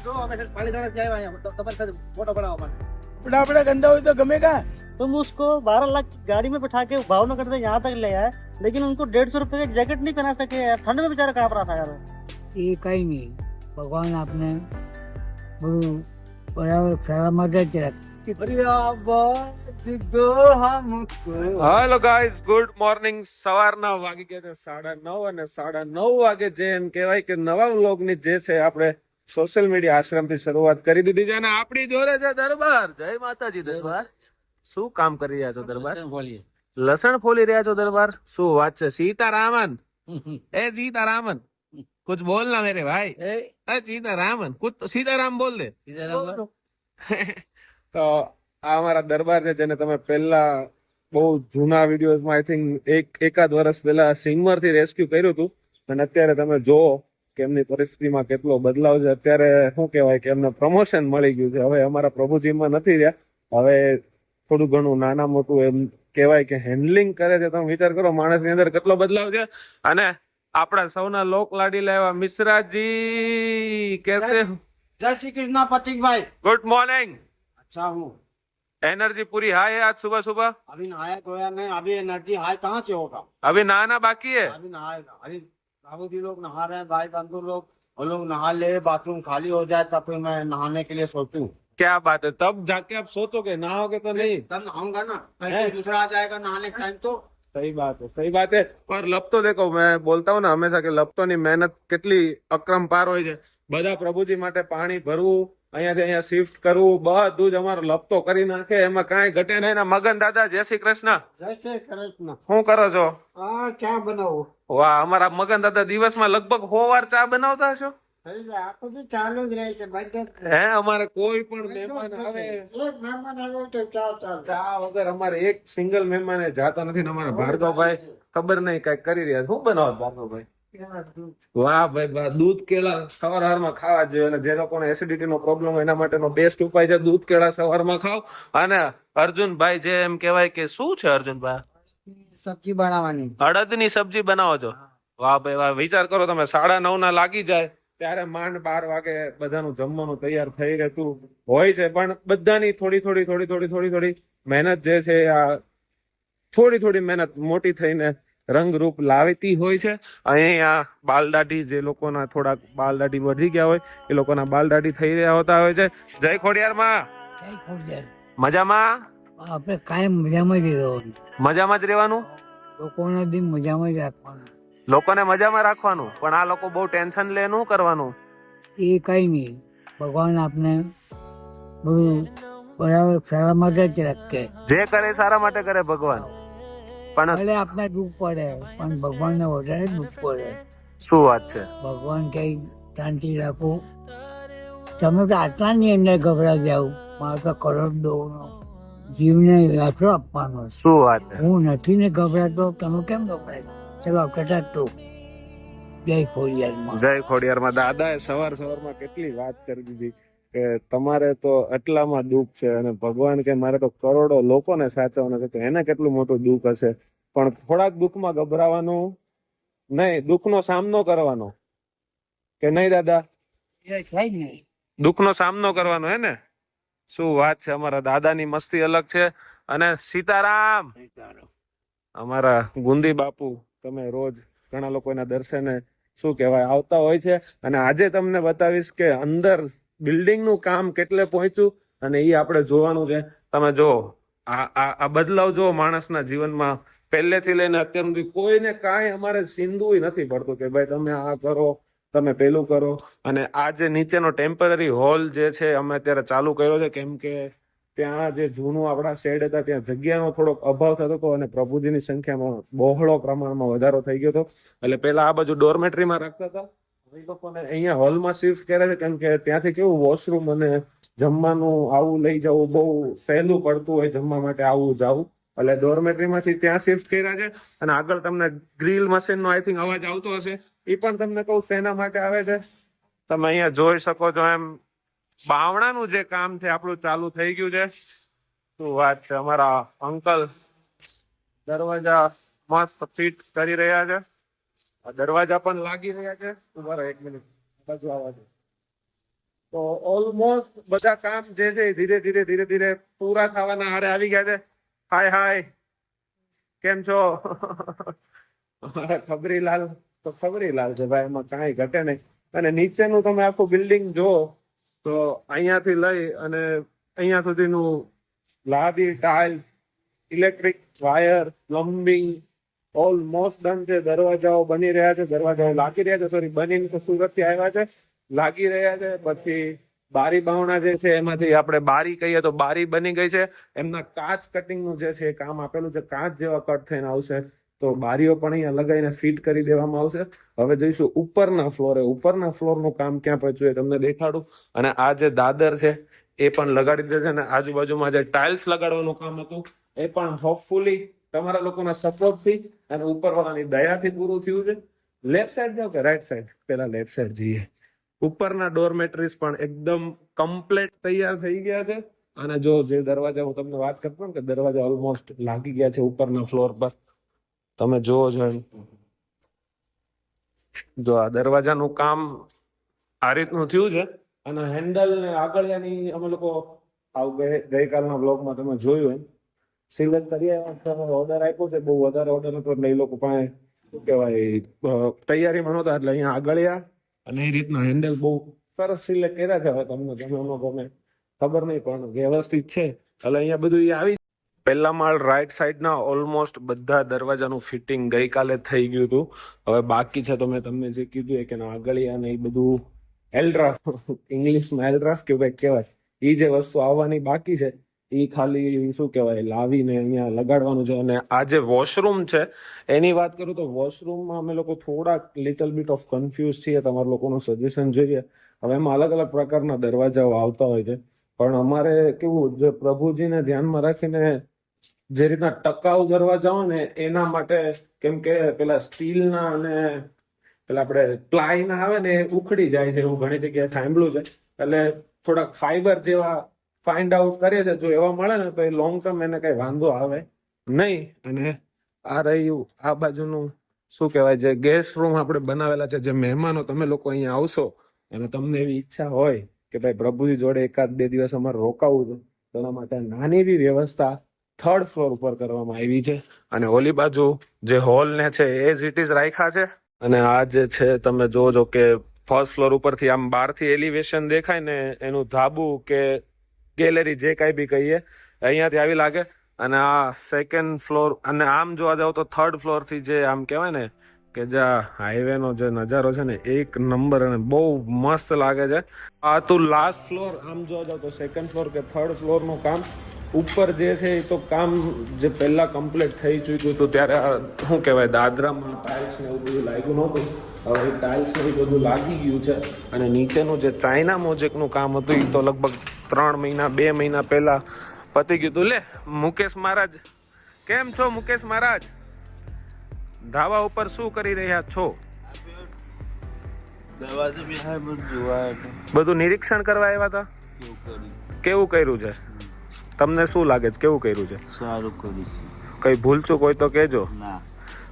જો અમે પાણી દાણા થી આવ્યા અહીંયા તમારી સાથે ફોટો પડાવવા માટે। कपड़ा अपना गंदा हो तो गमेगा। तुम उसको 12 लाख गाड़ी में बैठा के भावनगर से यहाँ तक ले आए, लेकिन उनको 150 रुपए की जैकेट नहीं पहना सके यार। ठंड में बेचारा कांप रहा था यार। એ કઈ નહીં, ભગવાન આપને બધું બરાબર સલામત જ રાખે। Hello guys, good morning. સવારના વાગી ગયા છે 9:30 અને 9:30 વાગે જે એમ કહેવાય કે નવા વ્લોગની જે છે આપણે સોશિયલ મીડિયા આશ્રમથી શરૂઆત કરી દીધી છે અને આપણી જોડે છે દરબાર। જય માતાજી દરબાર। શું કામ કરી રહ્યા છો દરબાર? લસણ ફોલી રહ્યા છો દરબાર? શું વાત છે? સીતારામન એ સીતારામન कुछ बोलना मेरे भाई। सीतारामन कुछ तो सीताराम बोल दे। તો આ અમારા દરબાર છે જેને તમે પહેલા બહુ જૂના વિડીયોઝમાં આઈ થિંક એકાદ વર્ષ પહેલા સિંગમર થી રેસ્ક્યુ કર્યું હતું અને અત્યારે તમે જોવો કે એમની પરિસ્થિતિમાં કેટલો બદલાવ છે। અત્યારે શું કહેવાય કે એમને પ્રમોશન મળી ગયું છે। હવે અમારા પ્રભુજીમાં નથી રહ્યા, હવે થોડું ઘણું નાના મોટું એમ કહેવાય કે હેન્ડલિંગ કરે છે। તમે વિચાર કરો માણસની અંદર કેટલો બદલાવ છે। અને આપણા સૌના લોક લાડીલા એવા મિશ્રાજી કેસે? जय श्री कृष्ण प्रतीक भाई। Good morning. अच्छा हूँ। एनर्जी पूरी हाई है आज सुबह सुबह? अभी नहाया धोया नहीं, अभी एनर्जी हाई कहाँ से होगा? अभी नहाना बाकी है? अभी नहाएगा। अभी बाबू जी लोग नहा रहे हैं, भाई बंधु लोग, वो लोग नहा ले, बाथरूम खाली हो जाए तब फिर मैं नहाने के लिए सोचूं। क्या बात है, तब जाके आप सोचोगे, नहाओगे तो नहीं? तब नहाऊंगा ना, कोई दूसरा आ जाएगा नहाने के टाइम तो। सही बात है, सही बात है। पर लब तो देखो, मैं बोलता हूँ ना हमेशा कि લપતો ની મહેનત કેટલી અક્રમ પાર હોય છે। બધા પ્રભુજી માટે પાણી ભરવું, અહીંયાથી અહીંયા શિફ્ટ કરવું, બધું જ અમારો લપતો કરી નાખે, એમાં કાંઈ ઘટે નહીં ને। મગન દાદા જય શ્રી કૃષ્ણ। जय श्री कृष्ण। શું કરો છો? हाँ क्या बनाओ? વાહ, અમારા મગન દાદા દિવસમાં લગભગ 100 વાર ચા બનાવતા હશો? आपको तो चालू જ રહે છે ભાઈ। હે, અમારે કોઈ પણ મહેમાન આવે, એક મહેમાન આવ્યો તો ચાલતા ચા વગર અમારે એક સિંગલ મહેમાન જાતા નથી ને અમારા ભાર્ગવભાઈ ખબર નહીં કઈક કરી રહ્યા। શું બનાવો ભાર્ગવભાઈ? વાહ ભાઈ વાહ, દૂધ કેળા સવારમાં ખાવા જોઈએ અને જે લોકોને એસિડિટી નો પ્રોબ્લેમ હોય એના માટેનો બેસ્ટ ઉપાય છે દૂધ કેળા સવારમાં ખાવ। અને અર્જુનભાઈ જે એમ કહેવાય કે શું છે અર્જુનભાઈ? સબ્જી બનાવવાની, અડદની સબ્જી બનાવો છો? વાહ ભાઈ વાહ। વિચાર કરો તમે 9:30 ના લાગી જાય ત્યારે માંડ 12 વાગે બધાનું જમવાનું તૈયાર થઈ રહેતું હોય છે। પણ બધાની થોડી મહેનત જે છે આ થોડી મહેનત મોટી થઈને રંગરૂપ લાવતી હોય છે। અહીંયા બાલદાઢી જે લોકોના થોડાક બાલદાઢી વધી ગયા હોય એ લોકોના બાલદાઢી થઈ રહ્યા હોતા હોય છે। જય ખોડિયારમાં। કઈ ખોટ મજામાં? આપણે કાયમ મજામાં જ રહેવાનું, મજામાં જ રહેવાનું, લોકોને બી મજામાં જ રાખવાનું। લોકોને મજામાં રાખવાનું। પણ આ લોકો બહુ ટેન્શન લે શું કરવાનું? એ કઈ નહીં, ભગવાન આપને બધું બરાબર સલામત જ રાખે। જે કરે સારા માટે કરે ભગવાન। પણ ભલે આપને દુઃખ પડે પણ ભગવાનને વધારે દુઃખ પડે। શું વાત છે? ભગવાન કઈ શાંતિ રાખો। તમે તો આટલાની અંદર ગભરા જાવ, મારે તો કરોડો જીવને આશરો આપવાનો। શું વાત છે? હું નથી ને ગભરાતો, તમે કેમ ગભરાય? ચલો કટાતો જય ખોડિયારમાં। જય ખોડિયારમાં। દાદાએ સવારમાં કેટલી વાત કરી દીધી કે તમારે તો એટલામાં દુઃખ છે અને ભગવાન કે મારે તો કરોડો લોકોને સાચવવાના છે, તો એને કેટલું મોટું દુઃખ હશે। પણ થોડાક દુઃખમાં ગભરાવાનું નહીં, દુઃખનો સામનો કરવાનો કે નહીં દાદા? દુઃખનો સામનો કરવાનો હે ને? શું વાત છે, અમારા દાદાની મસ્તી અલગ છે। અને સીતારામ અમારા ગુંદી બાપુ, તમે રોજ ઘણા લોકો એના દર્શને શું કહેવાય આવતા હોય છે અને આજે તમને બતાવીશ કે અંદર બિલ્ડિંગ નું કામ કેટલે પહોંચ્યું અને એ આપણે જોવાનું છે। તમે જો આ બદલાવ જો માણસના જીવનમાં પહેલેથી લઈને અત્યાર સુધી કોઈને કાંઈ અમારે સિંધુય નથી પડતું કે ભાઈ તમે આ કરો, તમે પેલું કરો। અને આ જે નીચેનો ટેમ્પરરી હોલ જે છે અમે અત્યારે ચાલુ કર્યો છે કેમ કે ત્યાં જે જૂનું આપણા શેડ હતા ત્યાં જગ્યાનો થોડોક અભાવ થતો હતો અને પ્રભુજીની સંખ્યામાં બહોળો પ્રમાણમાં વધારો થઈ ગયો હતો। એટલે પેલા આ બાજુ ડોરમેટરીમાં રાખતા હતા, એ લોકોને અહીંયા હોલમાં શિફ્ટ કરે છે કેમ કે ત્યાંથી કેવું વોશરૂમ અને જમવાનું આવું લઈ જવું બહુ સહેલું પડતું હોય જમવા માટે આવું જવું, એટલે ડોરમેટરીમાંથી ત્યાં શિફ્ટ કર્યા છે। અને આગળ તમને ગ્રીલ મશીનનો આઈ થિંક અવાજ આવતો હશે, એ પણ તમને કહું શેના માટે આવે છે તમે અહીંયા જોઈ શકો છો। એમ બાવણાનું જે કામ છે આપણું ચાલુ થઈ ગયું છે। શું વાત છે, અમારા અંકલ દરવાજા મસ્ત ફિટ કરી રહ્યા છે, દરવાજા પણ લાગી રહ્યા છે। ઉભા રહો 1 મિનિટ, બાજુ આવવા દો। તો ઓલમોસ્ટ બધા કામ જે છે એ ધીરે ધીરે પૂરા થવાના હારે આવી ગયા છે. હાય કેમ છો? અમારા ખબરીલાલ તો ખબરીલાલ છે ભાઈ, એમાં કાંઈ ઘટે નહીં. અને નીચેનું તમે આખું બિલ્ડિંગ જો તો અહીંયાથી લઈ અને અહીંયા સુધીનું લાદી, tiles, electric wire, plumbing almost done છે. દરવાજાઓ બની રહ્યા છે, દરવાજાઓ લાગી રહ્યા છે, સોરી બનીને તો સુરતથી આવ્યા છે, લાગી રહ્યા છે. પછી બારી બાવણા જે છે એમાંથી આપણે બારી કહીએ તો બારી બની ગઈ છે. એમના કાચ કટિંગનું જે છે એ કામ આપેલું છે, કાચ જેવા કટ થઈને આવશે. તો બારીઓ પણ અહીંયા લગાવીને ફિટ કરી દેવામાં આવશે. હવે જઈશું ઉપરના ફ્લોરે. ઉપરના ફ્લોરનું કામ ક્યાં પહોંચ્યું એ તમને દેખાડું. અને આ જે દાદર છે એ પણ લગાડી દે છે. અને આજુબાજુમાં જે ટાઇલ્સ લગાડવાનું કામ હતું એ પણ હોપફુલી તમારા લોકોના સપોર્ટથી અને ઉપરવાળાની દયાથી પૂરું થયું છે. લેફ્ટ સાઈડ જાઓ કે રાઈટ સાઈડ? પેલા લેફ્ટ સાઈડ જઈએ. ઉપરના ડોરમેટ્રીઝ પણ એકદમ કમ્પ્લીટ તૈયાર થઈ ગયા છે. અને જો જે દરવાજા હું તમને વાત કરતો ને કે દરવાજા ઓલમોસ્ટ લાગી ગયા છે ઉપરના ફ્લોર પર, તમે જોવો છો એમ. જો આ દરવાજાનું કામ આ રીતનું થયું છે. અને હેન્ડલ ને આગળની અમે લોકો ગઈકાલના બ્લોગમાં તમે જોયું એમ સિલેક્ટ કરી ઓર્ડર આપ્યો છે. બહુ વધારે ઓર્ડર હતો એટલે એ લોકો પાસે શું કહેવાય તૈયારીમાં નહોતા, એટલે અહીંયા આગળિયા અને એ રીતના હેન્ડલ બહુ સરસ સિલેક્ટ કર્યા છે. હવે તમને ગમે ખબર નહીં પણ વ્યવસ્થિત છે. એટલે અહીંયા બધું આવી. પહેલા માળ રાઈટ સાઈડના ઓલમોસ્ટ બધા દરવાજાનું ફિટિંગ ગઈકાલે થઈ ગયું હતું. હવે બાકી છે તો મેં તમને જે કીધું એ કે આગળિયા ને એ બધું એલડ્રાફ, ઇંગ્લિશમાં એલડ્રાફ કે ભાઈ કહેવાય, એ જે વસ્તુ આવવાની બાકી છે એ ખાલી શું કહેવાય લાવીને અહીંયા લગાડવાનું છે. અને આ જે વોશરૂમ છે એની વાત કરું તો વોશરૂમમાં અમે લોકો થોડાક લિટલ બીટ ઓફ કન્ફ્યુઝ છીએ. તમારા લોકોનું સજેશન જોઈએ. હવે એમાં અલગ અલગ પ્રકારના દરવાજાઓ આવતા હોય છે, પણ અમારે કેવું જે પ્રભુજીને ધ્યાનમાં રાખીને જે રીતના ટકાઉ દરવાજા હોય ને એના માટે, કેમ કે પેલા સ્ટીલના અને પેલા આપણે પ્લાયના આવે ને એ ઉખડી જાય છે એવું ઘણી જગ્યાએ સાંભળ્યું છે. એટલે થોડાક ફાઈબર જેવા ફાઇન્ડ આઉટ કરીએ છીએ. જો એવા મળે ને તો એ લોંગ ટર્મ એને કઈ વાંધો આવે નહીં. અને આ રહ્યું આ બાજુનું શું કહેવાય જે ગેસ્ટ રૂમ આપણે બનાવેલા છે. જે મહેમાનો તમે લોકો અહીંયા આવશો અને તમને એવી ઈચ્છા હોય કે ભાઈ પ્રભુજી જોડે 1-2 દિવસ અમારે રોકાવું છે, તો એના માટે નાની એવી વ્યવસ્થા 3rd ફ્લોર ઉપર કરવામાં આવી છે. અને ઓલી બાજુ જે હોલ ને છે એઝ ઇટ ઇઝ રાખ્યા છે. અને આ જે છે તમે જોજો કે 1st ફ્લોર ઉપરથી આમ બહારથી એલિવેશન દેખાય ને એનું ધાબુ કે ગેલેરી જે કાંઈ બી કહીએ અહીંયાથી આવી લાગે. અને આ 2nd ફ્લોર અને આમ જોવા જાવ તો 3rd ફ્લોરથી જે આમ કહેવાય ને કે જે હાઈવેનો જે નજારો છે ને 1 નંબર અને બહુ મસ્ત લાગે છે. આ તો લાસ્ટ ફ્લોર. આમ જોવા જાવ તો 2nd ફ્લોર કે 3rd ફ્લોરનું કામ ઉપર જે છે એ તો કામ જે પહેલા કમ્પ્લીટ થઈ ચૂક્યું હતું ત્યારે શું કહેવાય દાદરામાં ટાઇલ્સ ને એવું બધું લાગ્યું નહોતું. હવે ટાઇલ્સ ને એ બધું લાગી ગયું છે. અને નીચેનું જે ચાઇના મોજેકનું કામ હતું એ તો લગભગ 3 મહિના 2 મહિના પહેલા પતી ગયું હતું. લે મુકેશ મહારાજ, કેમ છો મુકેશ મહારાજ? ધાબા ઉપર શું કરી રહ્યા છો? બધું નિરીક્ષણ કરવા આવ્યા હતા? કેવું કર્યું છે? તમને શું લાગે છે કેવું કર્યું છે? સારું કર્યું છે. કઈ ભૂલચૂક હોય તો કહેજો. ના,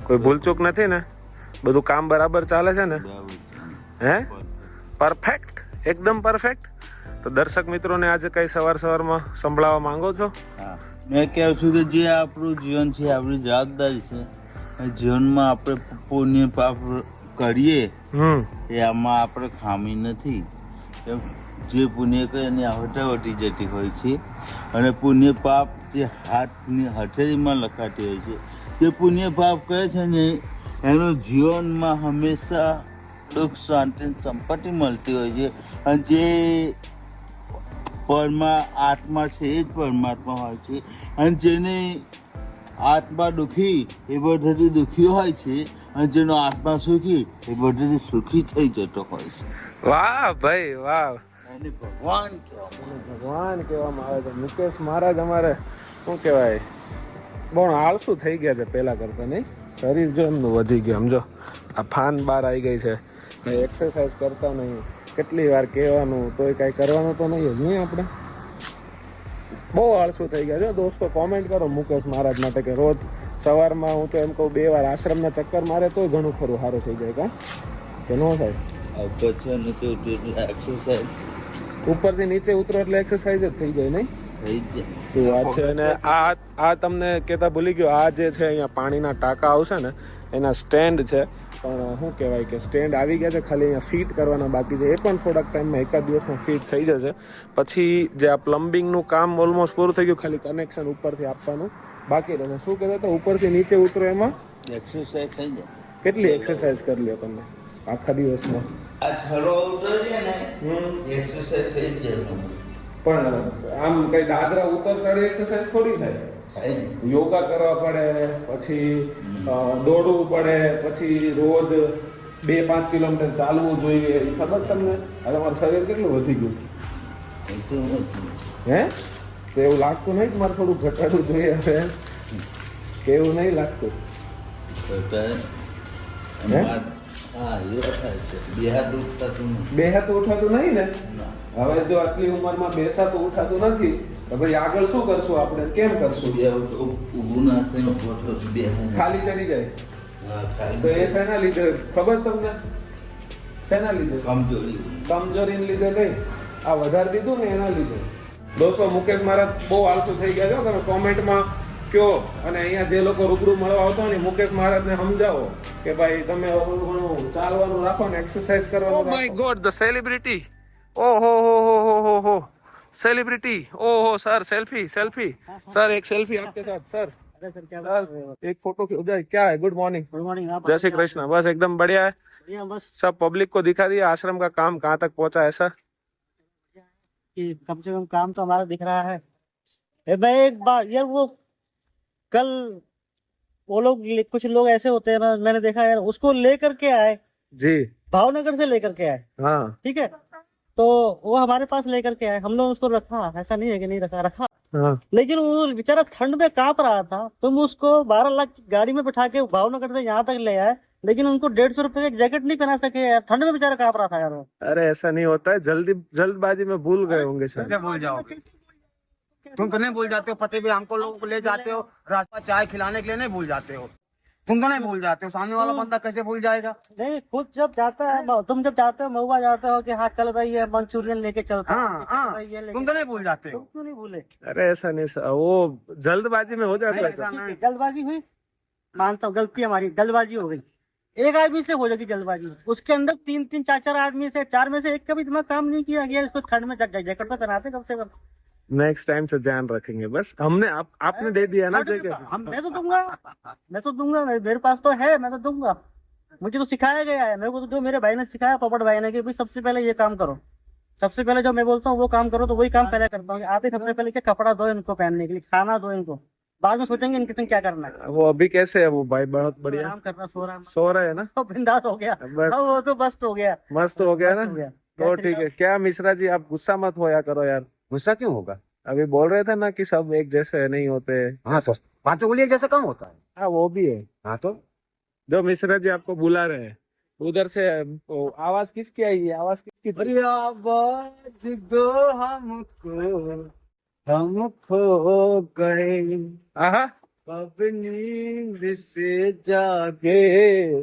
કોઈ ભૂલચૂક નથી ને? બધું કામ બરાબર ચાલે છે ને? હે પરફેક્ટ, એકદમ પરફેક્ટ. તો દર્શક મિત્રોને આજે કઈ સવારમાં સંભળાવવા માંગો છો? હા, મેં કહું છું કે જે આપણું જીવન છે આપણી જવાબદારી છે. જીવનમાં આપણે પુણ્ય પાપ કરીએ એ આમાં આપણે ખામી નથી. જે પુણ્ય કરે એની હટાવટી જતી હોય છે. અને પુણ્ય પાપ જે હાથની હથેળીમાં લખાતી હોય છે, જે પુણ્ય પાપ કરે છે ને એનું જીવનમાં હંમેશા દુઃખ શાંતિ સંપત્તિ મળતી હોય છે. અને જે આત્મા છે એ જ પરમાત્મા હોય છે. અને જેની આત્મા દુઃખી એ બધાથી દુઃખી હોય છે, અને જેનો આત્મા સુખી એ બધાથી સુખી થઈ જતો હોય છે. વાહ ભાઈ વાહ. એને ભગવાન કહેવામાં આવે છે. મુકેશ મહારાજ અમારે શું કહેવાય બહુ આળસુ થઈ ગયા છે પહેલા કરતા. નહીં, શરીર જો એમનું વધી ગયું. સમજો આ ફાન બહાર આવી ગઈ છે, કંઈ એક્સરસાઇઝ કરતા નહીં. કેટલી વાર કહેવાનું તોય કાંઈ કરવાનું તો નહીં જ નહીં. આપણે બહુ આળસુ થઈ ગયા છે. દોસ્તો કોમેન્ટ કરો મુકેશ મહારાજ માટે કે રોજ સવારમાં હું તો એમ કહું 2 વાર આશ્રમના ચક્કર મારે તોય ઘણું ખરું સારું થઈ જાય. કે ન થાય? એક્સરસાઇઝ ઉપરથી નીચે ઉતરો એટલે એક્સરસાઇઝ જ થઈ જાય નહીં? થઈ જ શું વાત છે. અને આ તમને કહેતા ભૂલી ગયો, આ જે છે અહીંયા પાણીના ટાંકા આવશે ને એના સ્ટેન્ડ છે, પણ શું કહેવાય કે સ્ટેન્ડ આવી ગયા છે, ખાલી અહીંયા ફિટ કરવાના બાકી છે. એ પણ થોડાક ટાઈમમાં એકાદ દિવસમાં ફિટ થઈ જશે. પછી જે આ પ્લમ્બિંગનું કામ ઓલમોસ્ટ પૂરું થઈ ગયું, ખાલી કનેક્શન ઉપરથી આપવાનું બાકી રહે. શું કહેતા હતા ઉપરથી નીચે ઉતરો એમાં એક્સરસાઇઝ થઈ જાય. કેટલી એક્સરસાઇઝ કરી લ્યો તમે આખા દિવસમાં? આ છરો ઉતરે છે ને એક્સરસાઇઝ થઈ જ જાય. પણ આમ કઈ દાદરા ઉતર ચડી એક્સરસાઇઝ થોડી થાય. થાય ને. યોગા કરવા પડે, પછી દોડવું પડે, પછી રોજ 2-5 કિલોમીટર ચાલવું જોઈએ. એ ખબર તમને? આ તમારું શરીર કેટલું વધી ગયું એટલું નથી. હે? તો એવું લાગતું નહીં કે મારે થોડું ઘટાડવું જોઈએ હવે? કે એવું નહીં લાગતું? તો હે? હા એવું થાય છે. બે હાથ ઉઠાતું નથી. બે હાથ ઉઠાતું નહીં ને? ના. હવે જો આટલી ઉંમરમાં બેસાતું ઉઠાતું નથી તો ભાઈ આગળ શું કરશું આપણે? કેમ કરશું? બે ઊભું ના થઈને ગોઠવો બે હાથ. ખાલી ચડી જાય. હા, તો ખાલી એ શેના લીધે ખબર તમને? શેના લીધે? કમજોરી. કમજોરીને લીધે નહીં, આ વધારી દીધું ને એના લીધે. દોસ્તો મુકેશ મહારાજ બહુ આળસુ થઈ ગયા છો. તમે કોમેન્ટમાં કયો, અને અહીંયા જે લોકો રૂબરૂ મળવા આવતા હોય ને મુકેશ મહારાજને સમજાવો કે ભાઈ તમે ચાલવાનું રાખો ને એક્સરસાઇઝ કરવાનું. Oh my God, the celebrity. ઓહો હો હો હો હો હો सेलिब्रिटी. ओहो सर, सेल्फी सेल्फी सर, एक सेल्फी आपके साथ सर. अरे सर क्या सर एक फोटो हो जाए. क्या है? Good morning. Good morning. आप जय श्री कृष्ण. बस एकदम बढ़िया है. बढ़िया, बस सब पब्लिक को दिखा दिया आश्रम का काम कहाँ तक पहुँचा है सर. कि कम से कम काम तो हमारा दिख रहा है. भाई एक बार यार, वो कल वो लोग कुछ लोग ऐसे होते हैं ना, मैंने देखा यार, उसको लेकर के आए, जी भावनगर से लेकर के आए. हाँ ठीक है, तो वो हमारे पास लेकर के आए, हम लोग उसको रखा, ऐसा नहीं है कि नहीं रखा, हाँ. लेकिन वो बेचारा ठंड में कांप रहा था. तुम उसको 12 लाख की गाड़ी में बिठा के भावनगर से यहाँ तक ले आए, लेकिन उनको 150 रुपए की जैकेट नहीं पहना सके यार. ठंड में बेचारा कांप रहा था यार वो. अरे ऐसा नहीं होता है, जल्दबाजी में भूल गए होंगे सर. कैसे भूल जाओगे? तुम तो नहीं भूल जाते हो, पति भी हमको लोगों को ले जाते हो रास्ता चाय खिलाने के लिए, नहीं भूल जाते हो. तुम तो नहीं भूल जाते हो, सामने वाला बंदा कैसे भूल जाएगा? नहीं, खुद जब जाता है, तुम जब जाते हो, महुआ जाते हो कि हाँ चल भाई ये मंचूरियन लेके चलता है, हाँ हाँ, तुम तो नहीं भूल जाते तुम हो. क्यों नहीं भूले? अरे ऐसा नहीं सर, वो जल्दबाजी में हो जाता है. ऐसा नहीं. जल्दबाजी हुई, मानता हूँ गलती हमारी, जल्दबाजी हो गई. एक आदमी से हो जाएगी जल्दबाजी, उसके अंदर 3-3 4-4 आदमी से, 4 में से एक का भी दिमाग काम नहीं किया गया. इसको ठंड में जैकेट पे पहनाते कम से कम. नेक्स्ट टाइम से ध्यान रखेंगे. बस हमने आपने दे दिया ना जैकेट. मैं तो दूंगा, मेरे पास तो है, मैं तो दूंगा. मुझे तो सिखाया गया है, मेरे को तो जो मेरे भाई ने सिखाया, पपड़ भाई ने, कि भाई सबसे पहले ये काम करो. सबसे पहले जो मैं बोलता हूँ वो काम करो, तो वही काम पहले करता हूँ. आते सबसे पहले क्या, कपड़ा दो इनको पहनने के लिए, खाना दो इनको, बाद में सोचेंगे इनके संग क्या करना है. वो अभी कैसे है वो भाई? बहुत बढ़िया आराम करना, सो रहे हैं ना. तो बिंदास हो गया. बस अब वो तो मस्त हो गया. मस्त हो गया ना. हो गया. तो ठीक है. क्या मिश्रा जी आप गुस्सा मत होया करो यार. गुस्सा क्यों होगा? अभी बोल रहे थे ना कि सब एक जैसे नहीं होते. हाँ तो पांचों गोली एक जैसे कम होता है. हाँ वो भी है. हाँ तो जो मिश्रा जी आपको बुला रहे हैं उधर से, आवाज किसकी आई है? आवाज किसकी थी? अरे आवाज दो हमको, हम खो गए आहा, कब नींद से जागे,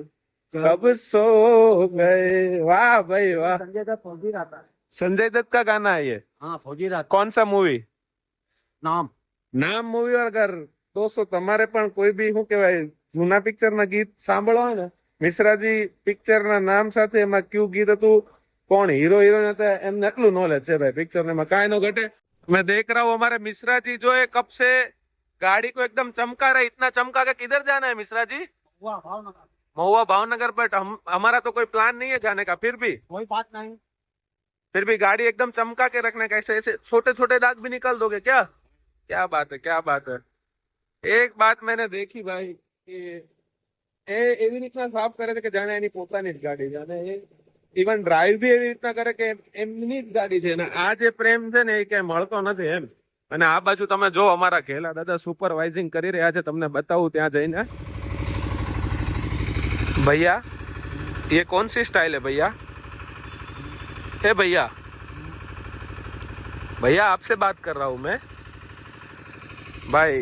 कब सो गए. वाह भाई वाह. संजय दत्त फौजी रहता है. संजय दत्त का गाना है ये. हाँ फौजी रात कौन सा मूवी? नाम મૂવી અગર દોસ્તો તમારે પણ કોઈ બી શું કહેવાય જૂના પિક્ચરના ગીત સાંભળવા હોય ને, મિશ્રાજી પિક્ચરના નામ સાથે એમાં કયું ગીત હતું, કોણ હીરો હિરોઈન હતા, એમને એટલું નોલેજ છે ભાઈ પિક્ચર ને, એમાં કાંઈ ન ઘટે. मैं देख रहा हूँ हमारे मिश्रा जी जो है कब से गाड़ी को एकदम चमका रहे. इतना चमका के किधर जाना है मिश्रा जी? वाह, भावनगर. महुआ भावनगर. बट हमारा तो कोई प्लान नहीं है जाने का. फिर भी गाड़ी एकदम चमका के रखने का. ऐसे छोटे छोटे दाग भी निकाल दोगे क्या? क्या बात है, क्या बात है. एक बात मैंने देखी भाई कि એવી રીતના સાફ કરે છે કે જાણે એની પોતાની જ ગાડી છે, અને ઇવન ડ્રાઈવ બી એવી રીતના કરે કે એમની જ ગાડી છે. અને આ જે પ્રેમ છે ને એ ક્યાંય મળતો નથી એમ. અને આ બાજુ તમે જો અમારા ઘેલા દાદા સુપરવાઇઝિંગ કરી રહ્યા છે, તમને બતાવું ત્યાં જઈને. भैया ये कौन सी स्टाइल है भैया? हे भैया, भैया आपसे बात कर रहा हूँ मैं. ભાઈ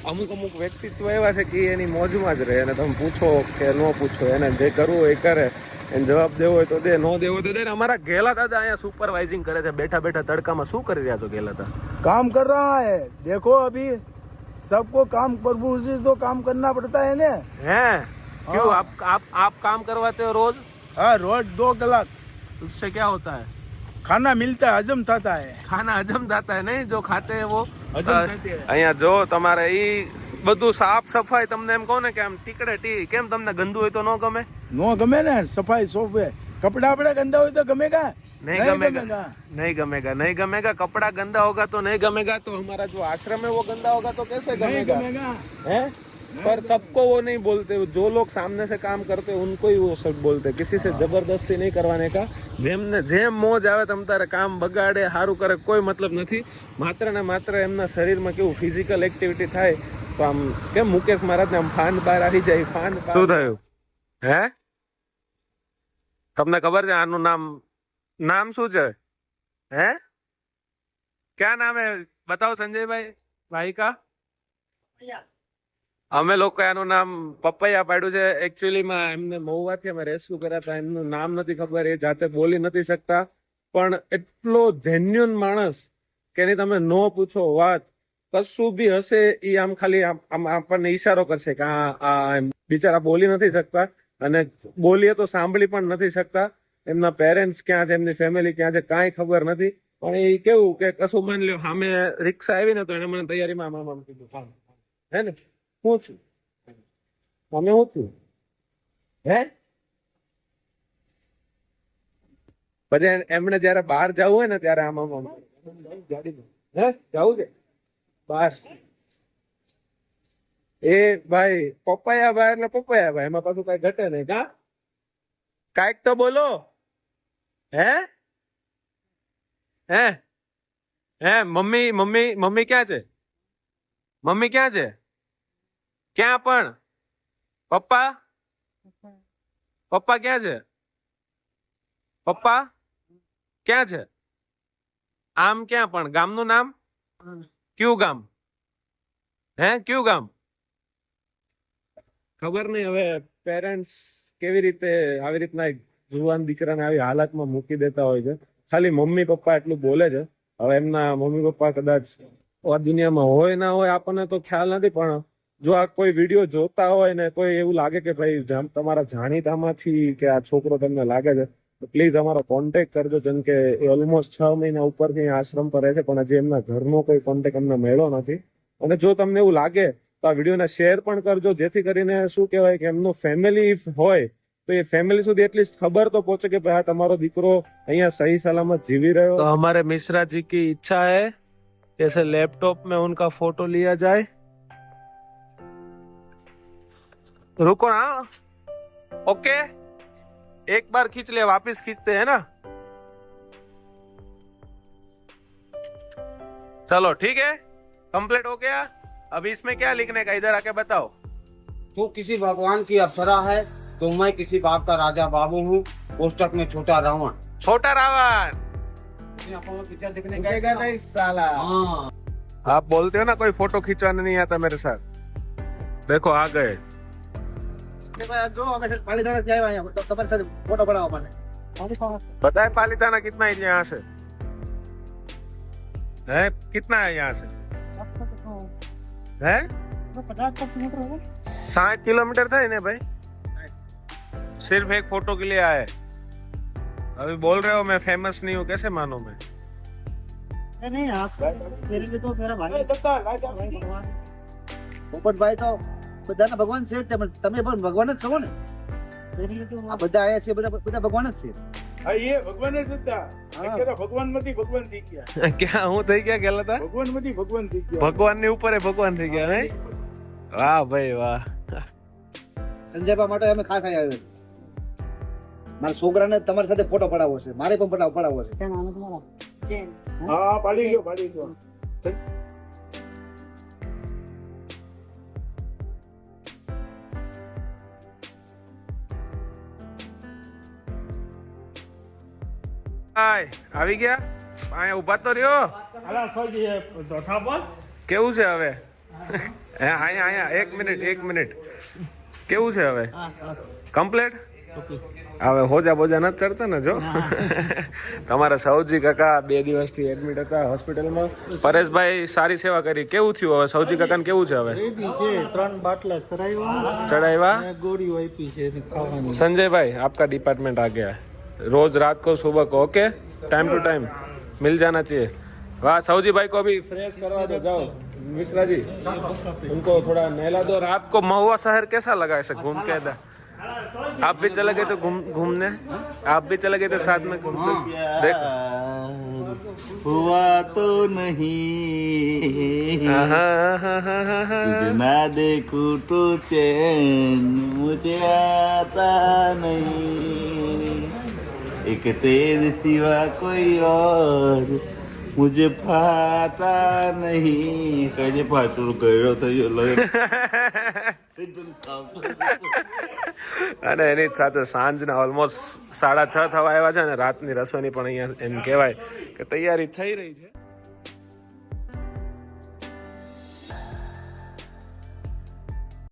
અમુક વ્યક્તિત્વ એવા છે કે એની મોજમાં જ રહે, અને તમે પૂછો કે ન પૂછો, એને જે કરવું એ કરે. એને જવાબ દેવો હોય તો દે, નો દેવો હોય તો દે. અમારા ગેલા દાદા અહીંયા સુપરવાઇઝિંગ કરે છે બેઠા બેઠા તડકામાં. શું કરી રહ્યા છો ગેલા દાદા? काम कर रहा है, देखो अभी सबको काम प्रभु से तो काम करना पड़ता है ने। हैं? क्यों आप काम करवाते हो रोज? हाँ, रोज 2 कलाक उससे क्या होता है? खाना मिलता है, हजम થતા है। ખાના હજમ થતા હે નહીં? જો ખાતે હે વો હજમ થતી હે। અહીંયા જો તમારે ઈ બધું સાફ સફાઈ તમને એમ કહો ને કે આમ ટીકડે ટી, કેમ તમને ગંદુ હોય તો ન ગમે? नो गमे ने सफाई सोफे कपड़ा अपना गंदा हो तो गमेगा नहीं गमेगा, नहीं गमेगा, नहीं गमेगा। कपड़ा गंदा होगा तो नहीं गमेगा, तो हमारा जो आश्रम है वो गंदा होगा तो कैसे नहीं गमेगा? गमेगा। हैं? पर सबको वो नहीं बोलते, जो लोग सामने से काम करते हैं उनको ही वो सब बोलते, किसी से जबरदस्ती नहीं करवाने का। જેમને જેમ મોજ આવે તમ તારે કામ બગાડે સારું કરે કોઈ મતલબ નથી. માત્ર ને માત્ર એમના શરીરમાં કેવું ફિઝિકલ એક્ટિવિટી થાય તો આમ કેમ મુકેશ મહારાજ ને આમ ફાન બહાર આવી જાય. ફાન શું થયું? હે? તમને ખબર છે આનું નામ શું છે? હે? क्या नाम है बताओ संजयભાઈ ભાઈ કા? અમે લોકો આનું નામ પપૈયા પાડ્યું છે. એકચ્યુઅલીમાં એમને મહુવાથી અમે રેસ્ક્યુ કર્યા હતા. એમનું નામ નથી ખબર, એ જાતે બોલી નથી શકતા, પણ એટલો જેન્યુન માણસ કે એની તમે નો પૂછો વાત. કશું બી હશે એ આમ ખાલી આમ આપણને ઈશારો કરશે કે આ એમ. બિચારા બોલી નથી શકતા અને બોલીએ તો સાંભળી પણ નથી શકતા. એમના પેરેન્ટ્સ ક્યાં છે, એમની ફેમિલી ક્યાં છે, કાંઈ ખબર નથી. પણ એ કેવું કે કશું માની લ્યો સામે રિક્ષા આવી ને તો એને મને તૈયારીમાં આમ કીધું હે ને હું છું અમે હું છું હે. પછી એમણે જયારે બહાર જવું હોય ને ત્યારે આમ ગાડીમાં હે જવું છે બહાર. એ ભાઈ પપૈયા ભાઈ એટલે પપૈયા ભાઈ, એમાં પાછું કઈ ઘટે નહીં. કાંઈક તો બોલો. હે હે હે મમ્મી મમ્મી મમ્મી ક્યાં છે? મમ્મી ક્યાં છે? ક્યાં પણ? પપ્પા પપ્પા ક્યાં છે? પપ્પા ક્યાં છે? આમ ક્યાં પણ? ગામનું નામ કયું ગામ? હે કયું ગામ? ખબર નહીં. હવે પેરેન્ટ્સ કેવી રીતે આવી રીતના જુવાન દીકરાને આવી હાલતમાં મૂકી દેતા હોય છે. ખાલી મમ્મી પપ્પા એટલું બોલે છે. હવે એમના મમ્મી પપ્પા કદાચ આ દુનિયામાં હોય ના હોય આપણને તો ખ્યાલ નથી, પણ જો આ કોઈ વિડીયો જોતા હોય ને કોઈ એવું લાગે કે ભાઈ તમારા જાણીતામાંથી કે આ છોકરો તમને લાગે છે તો પ્લીઝ અમારો કોન્ટેક્ટ કરજો. જેમ કે એ ઓલમોસ્ટ 6 મહિના ઉપરથી આશ્રમ પર રહે છે પણ હજી એમના ઘરનો કોઈ કોન્ટેક્ટ અમને મળ્યો નથી. અને જો તમને એવું લાગે તો આ વિડીયોને શેર પણ કરજો, જેથી કરીને શું કહેવાય કે એમનો ફેમિલી હોય तो ये फैमिली સુધી एटलीस्ट खबर तो पहुंचे कि भाई तुम्हारो दीकरो અહીંયા सही सलामत जीवी रहे हो. तो हमारे मिश्रा जी की इच्छा है जैसे लैपटॉप में उनका फोटो लिया जाए. रुको ना, ओके एक बार खींच ले, वापस खींचते हैं ना. चलो ठीक है, कंप्लीट हो गया. अब इसमें क्या लिखने का, इधर आके बताओ. तू किसी भगवान की अप्सरा है तो मैं किसी बाप का राजा बाबू हूँ. पोस्टर में छोटा रावण. छोटा रावण पिक्चर देखने दिखेगा नहीं साला. हाँ. आप बोलते हो ना कोई फोटो खींचवाने नहीं आता मेरे साथ. देखो आ गए. जो पालीताना से आया तो तुम्हारे साथ फोटो पड़ा मैंने. पता है पालीताना कितना है यहाँ से? है कितना है यहाँ से? है 60 किलोमीटर था इन्हें भाई. सिर्फ एक फोटो के लिए आए. अभी बोल रहे हो मैं फेमस नहीं हूँ, कैसे मानो मैं? नहीं आप मेरे लिए तो मेरा भाई પોપટભાઈ તો બધાના ભગવાન છે જ તે, પણ તમે પણ ભગવાન જ છો ને. मेरे लिए तो આ બધા આયા છે બધા બધા ભગવાન જ છે. હા, એ ભગવાન જ હતા. અત્યારે ભગવાન માંથી ભગવાન થઈ ગયા. क्या હું થઈ ગયા ગયેલા હતા? ભગવાન માંથી ભગવાન થઈ ગયા. ભગવાન ની ઉપર ભગવાન થઈ ગયા નહીં? વાહ ભાઈ વાહ. સંજયબા માટે અમે ખાસ આવ્યા છે. મારા છોકરાને તમારી સાથે ફોટો પડાવવો છે, મારે પણ પડાવવો છે. क्या नाम है तुम्हारा? जैन. હા, પાડી ગયો પાડી ગયો. આવી ગયા અહીંયા ઉભા તો રહ્યો. હાલા સોજી ધોઠા પર કેવું છે હવે? અહીંયા અહીંયા એક મિનિટ કેવું છે હવે? કમ્પ્લીટ. હવે હોજા બોજા નથી ચડતા ને જો તમારા સૌજી કાકા 2 દિવસથી એડમિટ હતા હોસ્પિટલમાં. પરેશભાઈ સારી સેવા કરી. કેવું થયું હવે સૌજી કાકાને કેવું છે હવે? 3 બાટલા ચढ़ावा गोड़ी वापी છે ખાવાની. संजय भाई आपका डिपार्टमेंट आ गया है. रोज रात को सुबह को ओके टाइम टू टाइम मिल जाना चाहिए. वाह सऊजी भाई को अभी फ्रेश करवा दो. जाओ मिश्रा जी उनको थोड़ा नहला दो. और आपको महुआ शहर कैसा लगा ऐसे घूम के? आप भी चले गए तो घूमने? आप भी चले गए थे साथ में घूमने? देखो हुआ तो नहीं तुझे ना देखूं तो चैन मुझे आता नहीं एक तेरे सिवा कोई और मुझे फाता नहीं. કઈ ફાટું ગયો થયો અને એની સાથે સાંજના ઓલમોસ્ટ 6:30 થવા આવ્યા છે અને રાતની રસોઈની પણ અહીંયા એમ કહેવાય કે તૈયારી થઈ રહી છે.